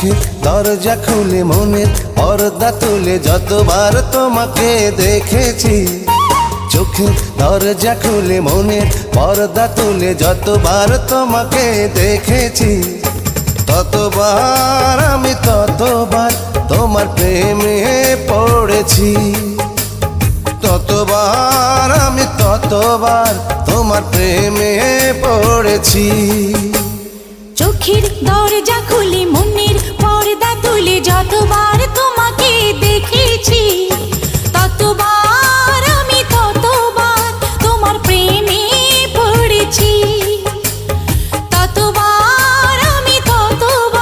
চোখের দরজা খুলে মনের পর্দা তুলে যতবার তোমাকে দেখেছি, চোখের দরজা খুলে মনের পর্দা তুলে যতবার তোমাকে দেখেছি, ততবার আমি ততবার তোমার প্রেমে পড়েছি, ততবার আমি ততবার তোমার প্রেমে পড়েছি। চোখের দরজা খুলে মনের পর্দা তুলে যতবার